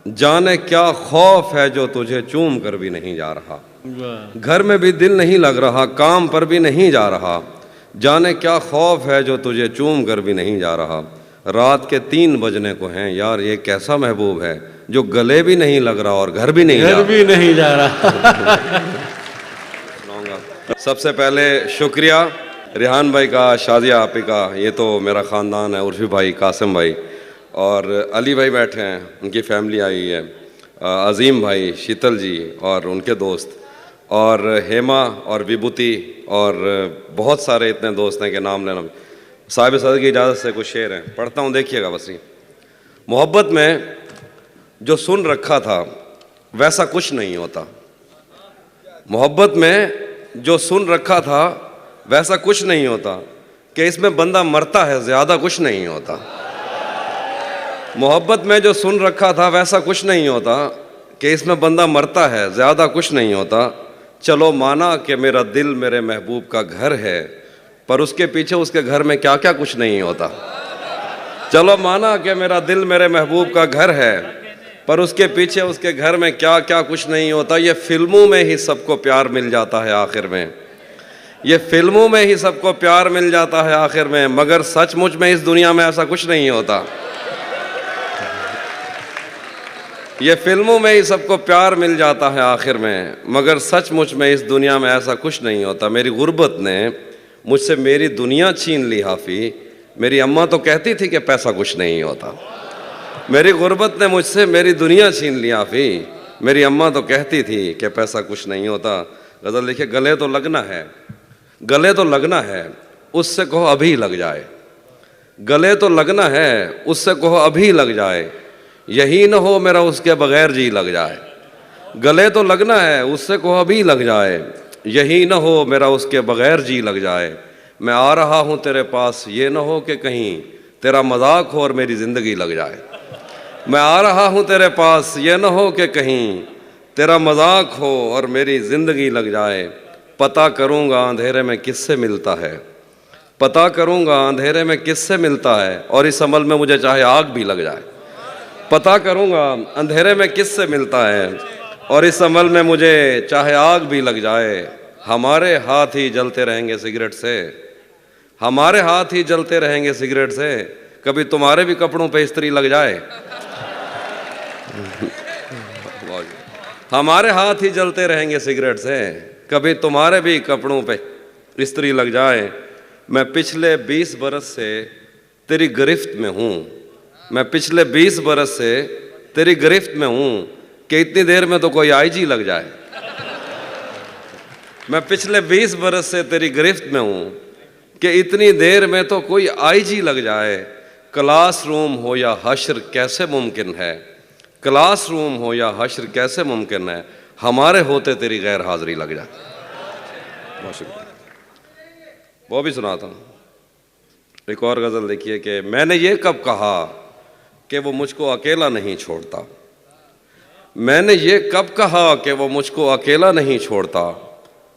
जाने क्या खौफ है जो तुझे चूम कर भी नहीं जा रहा। घर में भी दिल नहीं लग रहा, काम पर भी नहीं जा रहा। जाने क्या खौफ है जो तुझे चूम कर भी नहीं जा रहा। रात के 3 बजने को हैं यार, ये कैसा महबूब है जो गले भी नहीं लग रहा और घर भी नहीं जा रहा। सबसे पहले शुक्रिया रिहान भाई का, शादिया आपी का, ये तो मेरा ख़ानदान है, उर्फी भाई, कासिम भाई और अली भाई बैठे हैं, उनकी फैमिली आई है, अज़ीम भाई, शीतल जी और उनके दोस्त, और हेमा और विभूति और बहुत सारे इतने दोस्त हैं कि नाम लेना। साहिब सदर की इजाज़त से कुछ शेर हैं, पढ़ता हूँ, देखिएगा बस। मोहब्बत में जो सुन रखा था वैसा कुछ नहीं होता। मोहब्बत में जो सुन रखा था वैसा कुछ नहीं होता, कि इसमें बंदा मरता है ज़्यादा कुछ नहीं होता। मोहब्बत में जो सुन रखा था वैसा कुछ नहीं होता, कि इसमें बंदा मरता है ज़्यादा कुछ नहीं होता। चलो माना कि मेरा दिल मेरे महबूब का घर है, पर उसके पीछे उसके घर में क्या क्या कुछ नहीं होता। चलो माना कि मेरा दिल मेरे महबूब का घर है, पर उसके पीछे उसके घर में क्या क्या कुछ नहीं होता। ये फिल्मों में ही सबको प्यार मिल जाता है आखिर में, ये फिल्मों में ही सबको प्यार मिल जाता है आखिर में, मगर सचमुच में इस दुनिया में ऐसा कुछ नहीं होता। ये फिल्मों में ही सबको प्यार मिल जाता है आखिर में, मगर सचमुच में इस दुनिया में ऐसा कुछ नहीं होता। मेरी गुर्बत ने मुझसे मेरी दुनिया छीन ली हाफी। मेरी अम्मा तो कहती थी कि पैसा कुछ नहीं होता। मेरी गुर्बत ने मुझसे मेरी दुनिया छीन ली हाफी। मेरी अम्मा तो कहती थी कि पैसा कुछ नहीं होता। गज़ल लिखे, गले तो लगना है, गले तो लगना है, उससे कहो अभी लग जाए। गले तो लगना है, उससे कहो अभी लग जाए। यही न हो मेरा उसके बगैर जी लग जाए। गले तो लगना है, उससे कहो अभी लग जाए। यही न हो मेरा उसके बगैर जी लग जाए। मैं आ रहा हूँ तेरे पास, ये न हो कि कहीं तेरा मजाक हो और मेरी ज़िंदगी लग जाए। मैं आ रहा हूँ तेरे पास, ये न हो कि कहीं तेरा मजाक हो और मेरी ज़िंदगी लग जाए। पता करूँगा अंधेरे में किससे मिलता है, पता करूँगा अंधेरे में किससे मिलता है, और इस अमल में मुझे चाहे आग भी लग जाए। पता करूँगा अंधेरे में किससे मिलता है, और इस अमल में मुझे चाहे आग भी लग जाए। हमारे हाथ ही जलते रहेंगे सिगरेट से, हमारे हाथ ही जलते रहेंगे सिगरेट से। कभी तुम्हारे भी कपड़ों पे इस्त्री लग जाए। हमारे हाथ ही जलते रहेंगे सिगरेट से, कभी तुम्हारे भी कपड़ों पे इस्त्री लग जाए। मैं पिछले 20 बरस से तेरी गिरफ्त में हूँ, मैं पिछले 20 बरस से तेरी गिरफ्त में हूँ, कि इतनी देर में तो कोई आईजी लग जाए। मैं पिछले 20 बरस से तेरी गिरफ्त में हूँ, कि इतनी देर में तो कोई आईजी लग जाए। क्लासरूम हो या हश्र कैसे मुमकिन है, क्लासरूम हो या हश्र कैसे मुमकिन है, हमारे होते तेरी गैर हाजिरी लग जाए। बहुत शुक्रिया। वो भी सुनाता हूँ। एक और गज़ल देखिए कि मैंने ये कब कहा कि वो मुझको अकेला नहीं छोड़ता। मैंने ये कब कहा कि वो मुझको अकेला नहीं छोड़ता।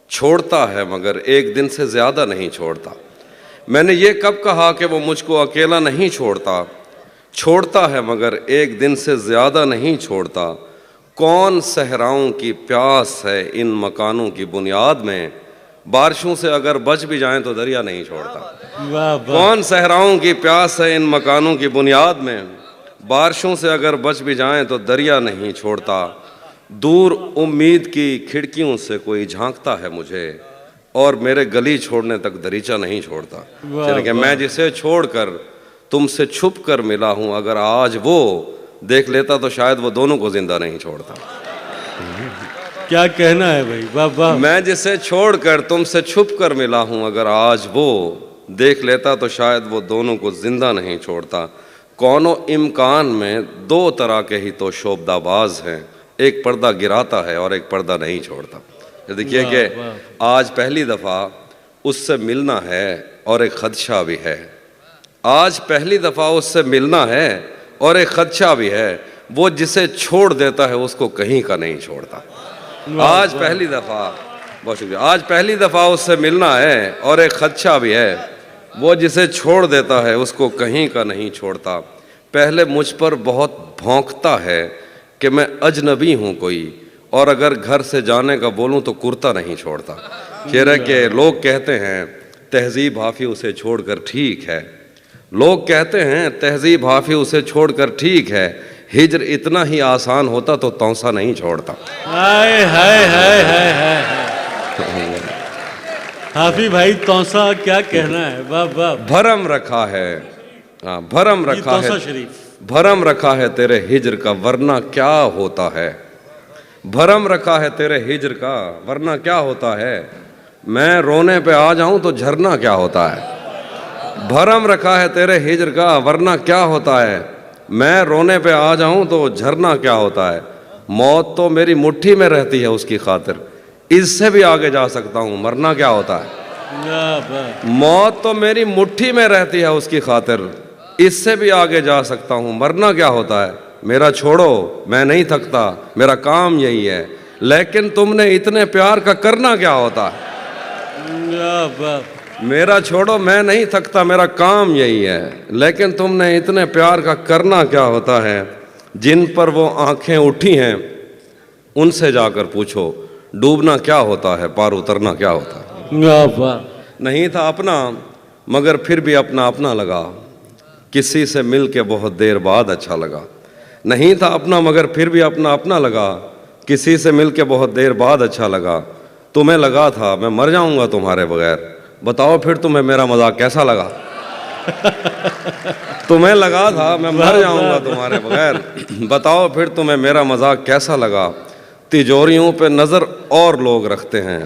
छोड़ता है मगर एक दिन से ज़्यादा नहीं छोड़ता। मैंने ये कब कहा कि वो मुझको अकेला नहीं छोड़ता। छोड़ता है मगर एक दिन से ज़्यादा नहीं छोड़ता। कौन सहराओं की प्यास है इन मकानों की बुनियाद में, बारिशों से अगर बच भी जाएं तो दरिया नहीं छोड़ता। कौन सहराओं की प्यास है इन मकानों की बुनियाद में, बारिशों से अगर बच भी जाएं तो दरिया नहीं छोड़ता। दूर उम्मीद की खिड़कियों से कोई झांकता है मुझे, और मेरे गली छोड़ने तक दरीचा नहीं छोड़ता। चलिए कि मैं जिसे छोड़कर तुमसे छुप कर मिला हूँ, अगर आज वो देख लेता तो शायद वो दोनों को जिंदा नहीं छोड़ता। क्या कहना है भाई, वाह वाह। मैं जिसे छोड़कर तुमसे छुप कर मिला हूँ, अगर आज वो देख लेता तो शायद वो दोनों को जिंदा नहीं छोड़ता। कौनो इम्कान में 2 तरह के ही तो शोबदाबाज हैं, एक पर्दा गिराता है और एक पर्दा नहीं छोड़ता। देखिए कि आज पहली दफ़ा उससे मिलना है और एक खदशा भी है। आज पहली दफ़ा उससे मिलना है और एक खदशा भी है। वो जिसे छोड़ देता है उसको कहीं का नहीं छोड़ता। आज पहली दफ़ा, बहुत शुक्रिया, आज पहली दफ़ा उससे मिलना है और एक खदशा भी है। वो जिसे छोड़ देता है उसको कहीं का नहीं छोड़ता। पहले मुझ पर बहुत भौंकता है कि मैं अजनबी हूँ कोई, और अगर घर से जाने का बोलूँ तो कुर्ता नहीं छोड़ता। शेर है कि लोग कहते हैं तहजीब हाफी उसे छोड़कर ठीक है, लोग कहते हैं तहजीब हाफी उसे छोड़कर ठीक है, हिजर इतना ही आसान होता तो तौसा नहीं छोड़ता। हाय हाय हाय हाय हाय। हाफी भाई तौसा क्या कहना है, वाह वाह। भरम रखा है, हाँ भरम रखा तौसा है, शरीफ। भरम रखा है तेरे हिजर का वरना क्या होता है, भरम रखा है तेरे हिजर का वरना क्या होता है, मैं रोने पे आ जाऊं तो झरना क्या होता है। भरम रखा है तेरे हिजर का वरना क्या होता है, मैं रोने पे आ जाऊं तो झरना क्या होता है। मौत तो मेरी मुट्ठी में रहती है उसकी खातिर, इससे भी आगे जा सकता हूं मरना क्या होता है। वाह वाह। मौत तो मेरी मुट्ठी में रहती है उसकी खातिर, इससे भी आगे जा सकता हूं मरना क्या होता है। मेरा छोड़ो मैं नहीं थकता, मेरा काम यही है, लेकिन तुमने इतने प्यार का करना क्या होता है। वाह वाह। मेरा छोड़ो मैं नहीं थकता, मेरा काम यही है, लेकिन तुमने इतने प्यार का करना क्या होता है। जिन पर वो आंखें उठी हैं उनसे जाकर पूछो, डूबना क्या होता है, पार उतरना क्या होता है। वाह वाह। नहीं था अपना मगर फिर भी अपना अपना लगा, किसी से मिल के बहुत देर बाद अच्छा लगा। नहीं था अपना मगर फिर भी अपना अपना लगा, किसी से मिल के बहुत देर बाद अच्छा लगा। तुम्हें लगा था मैं मर जाऊंगा तुम्हारे बगैर, बताओ फिर तुम्हें मेरा मजाक कैसा लगा। तुम्हें लगा था मैं मर जाऊंगा तुम्हारे बगैर, बताओ फिर तुम्हें मेरा मजाक कैसा लगा। तिजोरियों पे नज़र और लोग रखते हैं,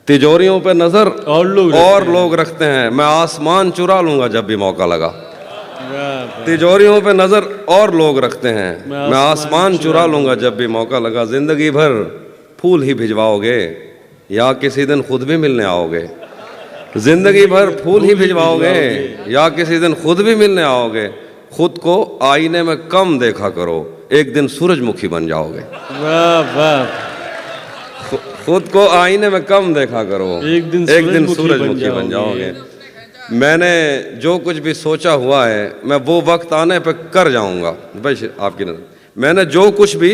तिजोरियों पे नज़र और लोग रखते हैं, मैं आसमान चुरा लूंगा जब भी मौका लगा। तिजोरियों पे नज़र और लोग रखते हैं, मैं आसमान चुरा लूंगा जब भी मौका लगा। जिंदगी भर फूल ही भिजवाओगे या किसी दिन खुद भी मिलने आओगे, जिंदगी भर फूल ही भिजवाओगे या किसी दिन खुद भी मिलने आओगे। खुद को आईने में कम देखा करो, एक दिन सूरजमुखी बन जाओगे। वाह वाह। खुद को आईने में कम देखा करो, एक दिन सूरजमुखी बन जाओगे। मैंने जो कुछ भी सोचा हुआ है मैं वो वक्त आने पे कर जाऊंगा। भाई आपकी नजर, मैंने जो कुछ भी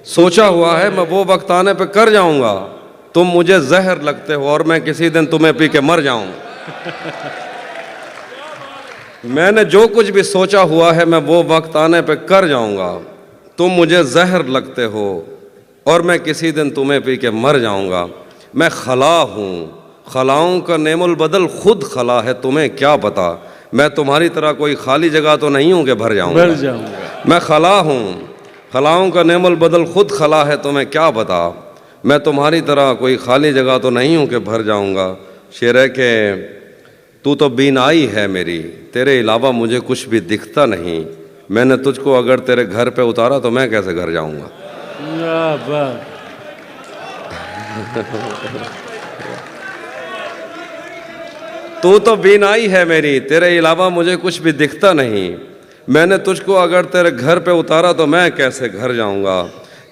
सोचा हुआ है मैं वो वक्त आने पे कर जाऊंगा। तुम मुझे जहर लगते हो और मैं किसी दिन तुम्हें पी के मर जाऊंगा। मैंने जो कुछ भी सोचा हुआ है मैं वो वक्त आने पे कर जाऊंगा। तुम मुझे जहर लगते हो और मैं किसी दिन तुम्हें पी के मर जाऊंगा। मैं खला हूँ, खलाओं का नेमुल बदल खुद खला है, तुम्हें क्या पता। मैं तुम्हारी तरह कोई खाली जगह तो नहीं हूँ कि भर जाऊंगा। मैं खला हूँ, खलाओं का नेमुल बदल खुद खला है, तुम्हें क्या पता। मैं तुम्हारी तरह कोई खाली जगह तो नहीं हूँ कि भर जाऊंगा। शेर है कि तू तो बीनाई है मेरी, तेरे अलावा मुझे कुछ भी दिखता नहीं। मैंने तुझको अगर तेरे घर पे उतारा तो मैं कैसे घर जाऊंगा। तू तो बीनाई है मेरी, तेरे अलावा मुझे कुछ भी दिखता नहीं। मैंने तुझको अगर तेरे घर पे उतारा तो मैं कैसे घर जाऊंगा।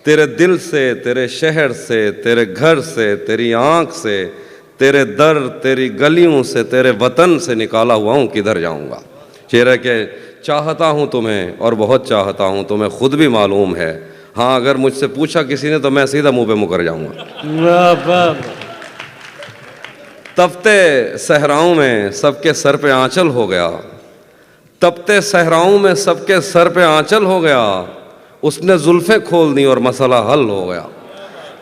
तेरे दिल से, तेरे शहर से, तेरे घर से, तेरी आंख से, तेरे दर, तेरी गलियों से, तेरे वतन से निकाला हुआ हूँ, किधर जाऊंगा। शेर के चाहता हूँ तुम्हें और बहुत चाहता हूँ, तुम्हें खुद भी मालूम है। हाँ अगर मुझसे पूछा किसी ने तो मैं सीधा मुंह पे मुकर जाऊंगा। तपते सहराओं में सबके सर पे आंचल हो गया, तपते सहराओं में सबके सर पे आंचल हो गया। उसने जुल्फें खोल दी और मसला हल हो गया।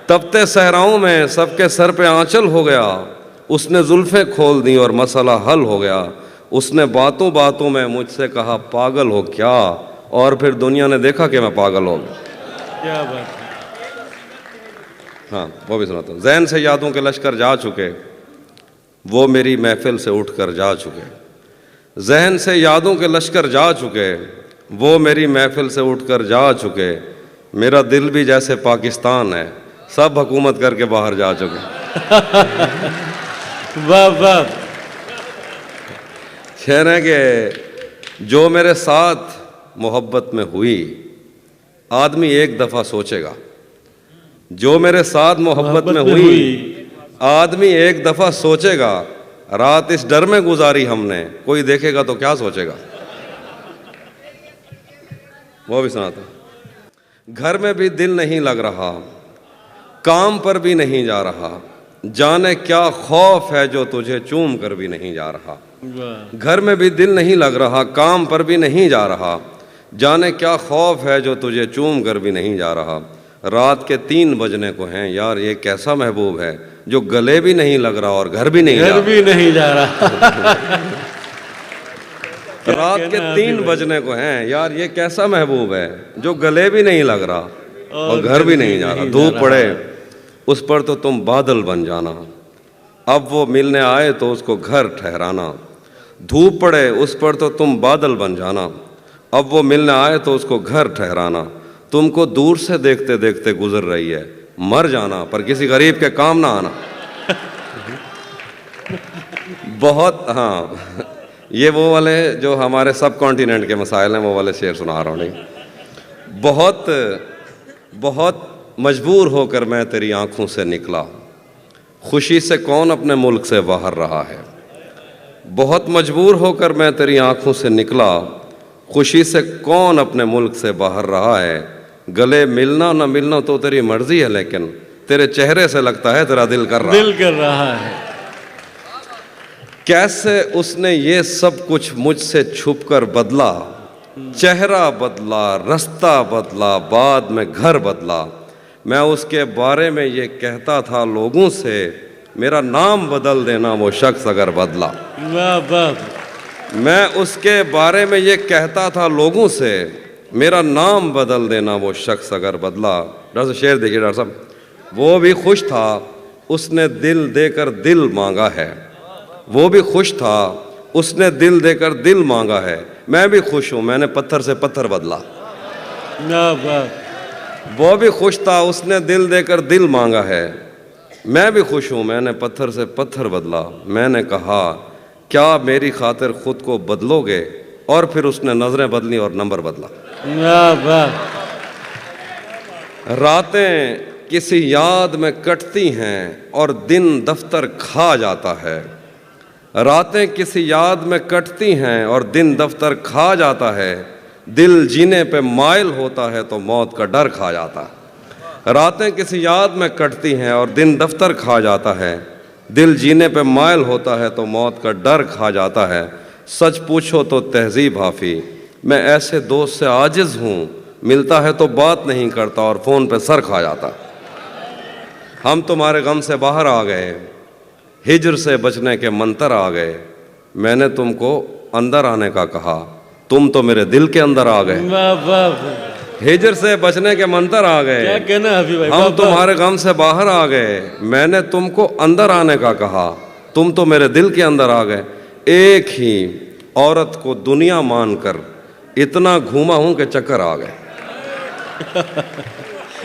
तपते सहराओं में सबके सर पे आंचल हो गया। उसने जुल्फें खोल दी और मसला हल हो गया। उसने बातों बातों में मुझसे कहा पागल हो क्या, और फिर दुनिया ने देखा कि मैं पागल हो गया। क्या बात है। हाँ वो भी सुनाता हूँ। ज़हन से यादों के लश्कर जा चुके, वो मेरी महफिल से उठकर जा चुके। ज़हन से यादों के लश्कर जा चुके, वो मेरी महफिल से उठकर जा चुके। मेरा दिल भी जैसे पाकिस्तान है, सब हुकूमत करके बाहर जा चुके। वाह वाह। शेर है कि जो मेरे साथ मोहब्बत में हुई, आदमी एक दफ़ा सोचेगा। जो मेरे साथ मोहब्बत में हुई, आदमी एक दफ़ा सोचेगा। रात इस डर में गुजारी हमने, कोई देखेगा तो क्या सोचेगा। वो भी सुनाता। घर में भी दिल नहीं लग रहा, काम पर भी नहीं जा रहा, जाने क्या खौफ है जो तुझे चूम कर भी नहीं जा रहा। वाह घर में भी दिल नहीं लग रहा, काम पर भी नहीं जा रहा, जाने क्या खौफ है जो तुझे चूम कर भी नहीं जा रहा। रात के 3 बजने को हैं, यार ये कैसा महबूब है जो गले भी नहीं लग रहा और घर भी नहीं जा घर रहा। भी नहीं जा रहा। रात के 3 बजने को हैं, यार ये कैसा महबूब है जो गले भी नहीं लग रहा और घर भी नहीं जा रहा। धूप पड़े उस पर तो तुम बादल बन जाना, अब वो मिलने आए तो उसको घर ठहराना। धूप पड़े उस पर तो तुम बादल बन जाना, अब वो मिलने आए तो उसको घर ठहराना। तुमको दूर से देखते देखते गुजर रही है, मर जाना पर किसी गरीब के काम ना आना। बहुत, हाँ, ये वो वाले जो हमारे सब कॉन्टिनेंट के मसाइल हैं वो वाले शेर सुना रहा हूँ। नहीं, बहुत बहुत मजबूर होकर मैं तेरी आंखों से निकला, खुशी से कौन अपने मुल्क से बाहर रहा है। बहुत मजबूर होकर मैं तेरी आंखों से निकला, खुशी से कौन अपने मुल्क से बाहर रहा है। गले मिलना ना मिलना तो तेरी मर्जी है, लेकिन तेरे चेहरे से लगता है तेरा दिल कर रहा है। दिल कर रहा है। कैसे उसने ये सब कुछ मुझसे छुपकर बदला, चेहरा बदला, रास्ता बदला, बाद में घर बदला। मैं उसके बारे में ये कहता था लोगों से, मेरा नाम बदल देना वो शख्स अगर बदला। वाह वाह। मैं उसके बारे में ये कहता था लोगों से, मेरा नाम बदल देना वो शख्स अगर बदला। डॉक्टर साहब शेर देखिए डॉक्टर साहब, वो भी खुश था उसने दिल देकर दिल मांगा है। वो भी खुश था उसने दिल देकर दिल मांगा है। मैं भी खुश हूँ मैंने पत्थर से पत्थर बदला। वाह वाह। वो भी खुश था उसने दिल देकर दिल मांगा है। मैं भी खुश हूँ मैंने पत्थर से पत्थर बदला। मैंने कहा क्या मेरी खातिर खुद को बदलोगे, और फिर उसने नजरें बदली और नंबर बदला। वाह वाह। रातें किसी याद में कटती हैं और दिन दफ्तर खा जाता है। रातें किसी याद में कटती हैं और दिन दफ्तर खा जाता है। दिल जीने पे माइल होता है तो मौत का डर खा जाता है। रातें किसी याद में कटती हैं और दिन दफ्तर खा जाता है। दिल जीने पे माइल होता है तो मौत का डर खा जाता है। सच पूछो तो तहजीब हाफी, मैं ऐसे दोस्त से आजिज़ हूँ, मिलता है तो बात नहीं करता और फ़ोन पे सर खा जाता। हम तुम्हारे गम से बाहर आ गए, हिजर से बचने के मंतर आ गए। मैंने तुमको अंदर आने का कहा, तुम तो मेरे दिल के अंदर आ गए। वाह वाह। हिजर से बचने के मंतर आ गए। क्या कहना अभी भाई। हम तुम्हारे गम से बाहर आ गए। मैंने तुमको अंदर आने का कहा, तुम तो मेरे दिल के अंदर आ गए। एक ही औरत को दुनिया मानकर इतना घूमा हूं कि चक्कर आ गए।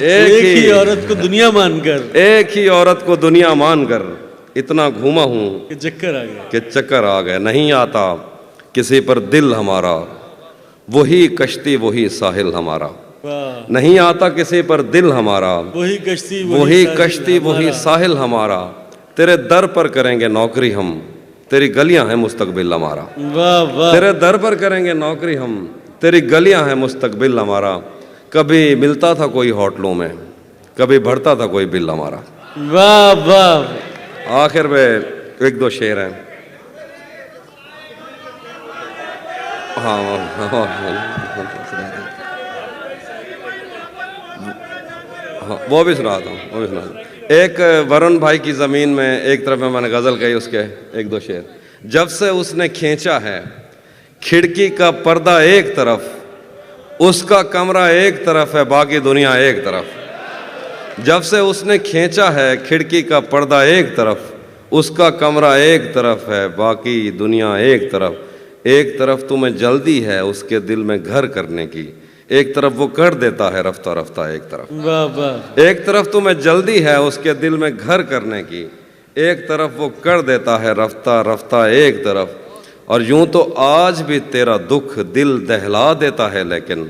एक ही औरत को दुनिया मानकर, एक ही औरत को दुनिया मानकर इतना घूमा हूं कि चक्कर आ गया। कि चक्कर आ गए। नहीं आता किसी पर दिल हमारा, वही कश्ती वही साहिल हमारा। वाह। नहीं आता किसी पर दिल हमारा, वही कश्ती वही कश्ती वही साहिल हमारा। तेरे दर पर करेंगे नौकरी हम, तेरी गलियां हैं मुस्तकबिल हमारा। वाह वाह। तेरे दर पर करेंगे नौकरी हम, तेरी गलियां हैं मुस्तकबिल हमारा। कभी मिलता था कोई होटलों में, कभी बढ़ता था कोई बिल हमारा। वाह वाह। आखिर में एक दो शेर हैं। हाँ वो भी सुना था, वो भी सुना था। एक वरुण भाई की ज़मीन में एक तरफ में मैंने गज़ल कही, उसके एक दो शेर। जब से उसने खींचा है खिड़की का पर्दा एक तरफ, उसका कमरा एक तरफ है बाकी दुनिया एक तरफ। जब से उसने खींचा है खिड़की का पर्दा एक तरफ, उसका कमरा एक तरफ है बाकी दुनिया एक तरफ। एक तरफ तुम्हें जल्दी है उसके दिल में घर करने की, एक तरफ वो कर देता है रफ्ता रफ्ता एक तरफ। वाह वाह। एक तरफ तुम्हें जल्दी है उसके दिल में घर करने की, एक तरफ वो कर देता है रफ्ता रफ्ता एक तरफ। और यूं तो आज भी तेरा दुख दिल दहला देता है, लेकिन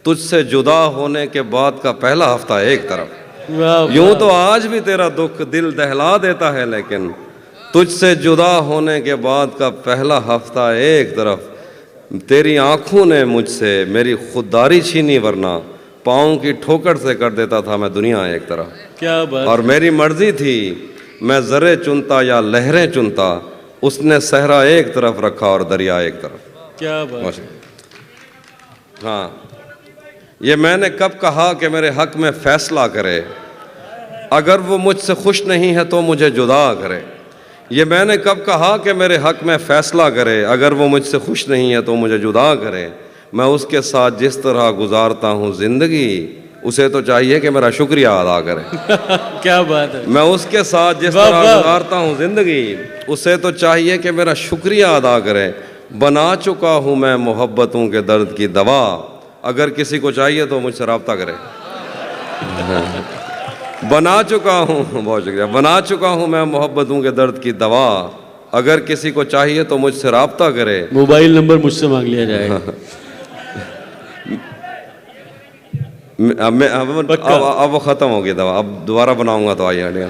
तुझसे जुदा होने के बाद का पहला हफ्ता एक तरफ। वाह। यूं तो आज भी तेरा दुख दिल दहला देता है, लेकिन तुझसे जुदा होने के बाद का पहला हफ्ता एक तरफ। तेरी आंखों ने मुझसे मेरी खुददारी छीनी, वरना पाँव की ठोकर से कर देता था मैं दुनिया एक तरफ। क्या बात। और मेरी मर्जी थी मैं ज़रे चुनता या लहरें चुनता, उसने सहरा एक तरफ रखा और दरिया एक तरफ। क्या बात। हाँ, ये मैंने कब कहा कि मेरे हक में फैसला करे, अगर वो मुझसे खुश नहीं है तो मुझे जुदा करे। ये मैंने कब कहा कि मेरे हक में फैसला करे, अगर वो मुझसे खुश नहीं है तो मुझे जुदा करे। मैं उसके साथ जिस तरह गुजारता हूँ ज़िंदगी, उसे तो चाहिए कि मेरा शुक्रिया अदा करे। क्या बात है। मैं उसके साथ जिस वाह, तरह वाह। गुजारता हूँ ज़िंदगी, उसे तो चाहिए कि मेरा शुक्रिया अदा करे। बना चुका हूँ मैं मोहब्बतों के दर्द की दवा, अगर किसी को चाहिए तो मुझसे रब्ता करे। बना चुका हूँ, बहुत शुक्रिया, बना चुका हूँ मैं मोहब्बतों के दर्द की दवा, अगर किसी को चाहिए तो मुझसे रब्ता करे। मोबाइल नंबर मुझसे मांग लिया जाएगा। अब वो ख़त्म हो गई दवा, अब दोबारा बनाऊंगा तो आइए।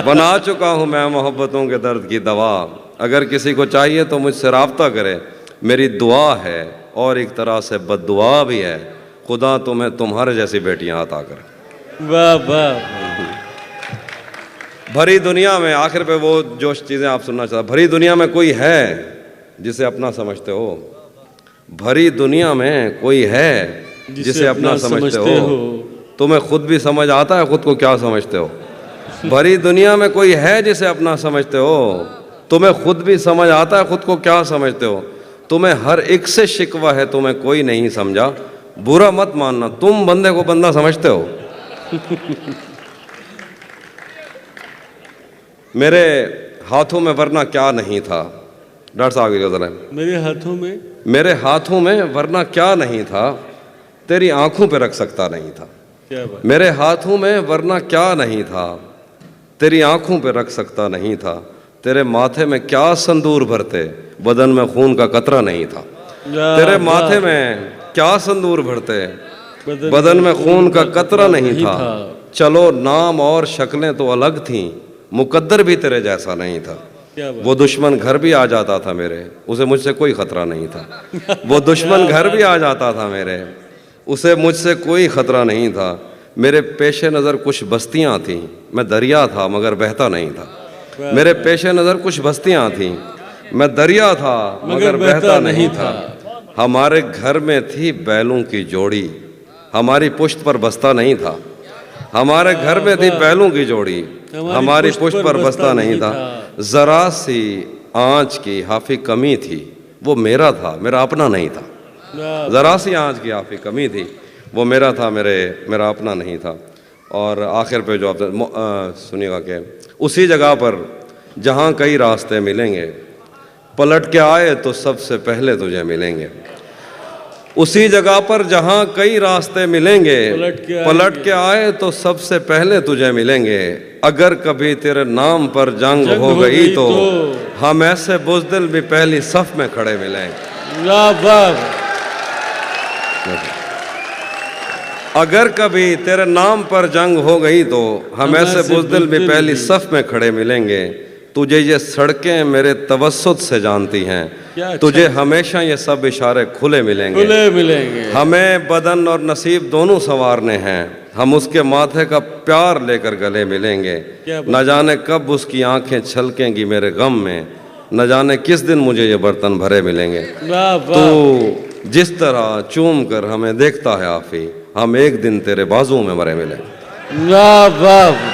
बना चुका हूँ मैं मोहब्बतों के दर्द की दवा, अगर किसी को चाहिए तो मुझसे रब्ता करे। मेरी दुआ है और एक तरह से बद्दुआ भी है, खुदा तुम्हें तुम्हारे जैसी बेटियां अता करे। वाह वाह। भरी दुनिया में, आखिर पे वो जो चीज़ें आप सुनना चाहते, भरी दुनिया में कोई है जिसे अपना समझते हो, भरी दुनिया में कोई है जिसे अपना समझते हो। तुम्हें खुद भी समझ आता है खुद को क्या समझते हो। भरी दुनिया में कोई है जिसे अपना समझते हो, तुम्हें खुद भी समझ आता है खुद को क्या समझते हो। तुम्हें हर एक से शिकवा है, तुम्हें कोई नहीं समझा, बुरा मत मानना, तुम बंदे को बंदा समझते हो। मेरे हाथों में वरना क्या नहीं था, डॉक्टर साहब जरा, मेरे हाथों में, मेरे हाथों में वरना क्या नहीं था, तेरी आंखों पे रख सकता नहीं था। क्या बात। मेरे हाथों में वरना क्या नहीं था, तेरी आंखों पे रख सकता नहीं था। तेरे माथे में क्या संदूर भरते, बदन में खून का कतरा नहीं था। तेरे माथे में क्या संदूर भरते, बदन में खून का कतरा नहीं था। चलो नाम और शक्लें तो अलग थीं, मुकद्दर भी तेरे जैसा नहीं था। वो दुश्मन घर भी आ जाता था मेरे, उसे मुझसे कोई खतरा नहीं था। वो दुश्मन घर भी आ जाता था मेरे, उसे मुझसे कोई खतरा नहीं था। मेरे पेशे नज़र कुछ बस्तियां थीं, मैं दरिया था मगर बहता नहीं था। मेरे पेशे नज़र कुछ बस्तियां थीं, मैं दरिया था मगर बहता नहीं था। हमारे घर में थी बैलों की जोड़ी, हमारी पुश्त पर बस्ता नहीं था। हमारे घर में थी बैलों की जोड़ी, हमारी पुश्त पर बस्ता नहीं था। जरा सी आँच की हाफी कमी थी, वो मेरा था मेरा अपना नहीं था। जरा सी आँच की हाफी कमी थी, वो मेरा था मेरा अपना नहीं था। और आखिर पे जो आप सुनिएगा कि उसी जगह पर जहाँ कई रास्ते मिलेंगे, पलट के आए तो सबसे पहले तुझे मिलेंगे। उसी जगह पर जहाँ कई रास्ते मिलेंगे, पलट के आए तो सबसे पहले तुझे मिलेंगे। अगर कभी तेरे नाम पर जंग हो गई तो हम ऐसे बुज़दिल भी पहली सफ में खड़े मिलेंगे। अगर कभी तेरे नाम पर जंग हो गई तो हम ऐसे बुज़दिल भी पहली सफ में खड़े मिलेंगे। तुझे ये सड़कें मेरे तवस्सुत से जानती हैं, तुझे हमेशा ये सब इशारे खुले मिलेंगे। हमें बदन और नसीब दोनों संवारने हैं, हम उसके माथे का प्यार लेकर गले मिलेंगे। न जाने कब उसकी आंखें छलकेंगी मेरे गम में, न जाने किस दिन मुझे ये बर्तन भरे मिलेंगे। तो जिस तरह चूम कर हमें देखता है आफी, हम एक दिन तेरे बाजुओं में मरे मिलेंगे। वाह वाह।